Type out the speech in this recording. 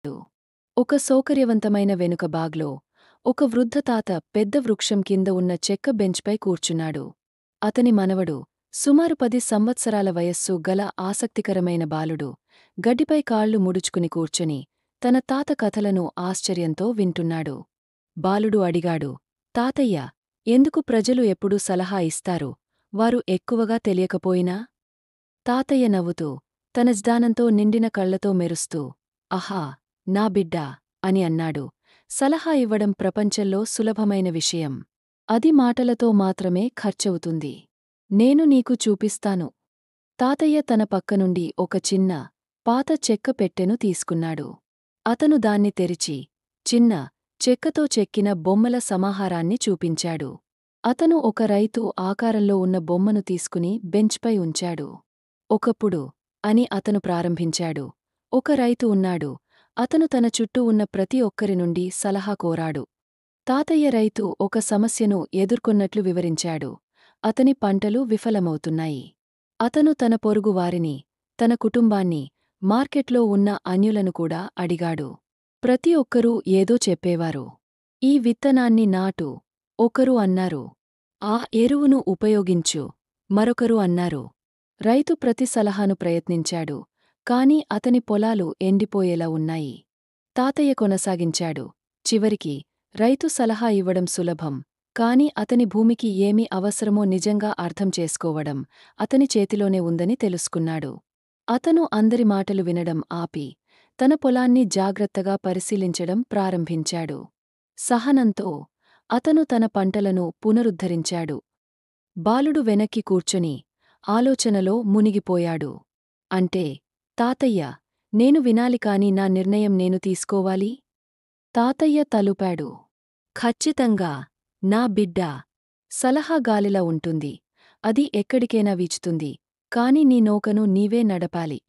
ఒక సౌకర్యవంతమైన వెనుక బాగ్లో ఒక వృద్ధ తాత పెద్ద వృక్షం కింద ఉన్న చెక్క బెంచ్పై కూర్చున్నాడు. అతని మనవడు, సుమారు 10 సంవత్సరాల వయస్సు గల ఆసక్తికరమైన బాలుడు, గడ్డిపై కాళ్లు ముడుచుకుని కూర్చొని తన తాత కథలను ఆశ్చర్యంతో వింటున్నాడు. బాలుడు అడిగాడు, తాతయ్య, ఎందుకు ప్రజలు ఎప్పుడూ సలహా ఇస్తారు, వారు ఎక్కువగా తెలియకపోయినా? తాతయ్య నవ్వుతూ, తన జ్ఞానంతో నిండిన కళ్లతో మెరుస్తూ, ఆహా, నా బిడ్డా అని అన్నాడు. సలహా ఇవ్వడం ప్రపంచంలో సులభమైన విషయం. అది మాటలతో మాత్రమే ఖర్చవుతుంది. నేను నీకు చూపిస్తాను. తాతయ్య తన పక్కనుండి ఒక చిన్న, పాత చెక్క పెట్టెను తీసుకున్నాడు. అతను దాన్ని తెరిచి, చిన్న, చెక్కతో చెక్కిన బొమ్మల సమాహారాన్ని చూపించాడు. అతను ఒక రైతు ఆకారంలో ఉన్న బొమ్మను తీసుకుని బెంచ్పై ఉంచాడు. ఒకప్పుడు అని అతను ప్రారంభించాడు. ఒక రైతు ఉన్నాడు. అతను తన చుట్టూ ఉన్న ప్రతి ఒక్కరి నుండి సలహా కోరాడు. తాతయ్య రైతు ఒక సమస్యను ఎదుర్కొన్నట్లు వివరించాడు. అతని పంటలు విఫలమవుతున్నాయి. అతను తన పొరుగువారిని, తన కుటుంబాన్ని, మార్కెట్లో ఉన్న అన్యులను కూడా అడిగాడు. ప్రతి ఒక్కరూ ఏదో చెప్పేవారు. ఈ విత్తనాన్ని నాటు, ఒకరు అన్నారు. ఆ ఎరువును ఉపయోగించు, మరొకరు అన్నారు. రైతు ప్రతి సలహాను ప్రయత్నించాడు. కాని అతని పొలాలు ఎండిపోయేలా ఉన్నాయి. తాతయ్య కొనసాగించాడు. చివరికి, రైతు సలహా ఇవ్వడం సులభం, కాని అతని భూమికి ఏమి అవసరమో నిజంగా అర్థం చేసుకోవడం అతని చేతిలోనే ఉందని తెలుసుకున్నాడు. అతను అందరి మాటలు వినడం ఆపి, తన పొలాన్ని జాగ్రత్తగా పరిశీలించడం ప్రారంభించాడు. సహనంతో అతను తన పంటలను పునరుద్ధరించాడు. బాలుడు వెనక్కి కూర్చొని ఆలోచనలో మునిగిపోయాడు. అంటే, తాతయ్య, నేను వినాలి కాని నా నిర్ణయం నేను తీసుకోవాలి? తాతయ్య తలుపాడు. ఖచ్చితంగా, నా బిడ్డా. సలహా గాలిలా ఉంటుంది. అది ఎక్కడికైనా వీచుతుంది. కాని నీ నౌకను నీవే నడపాలి.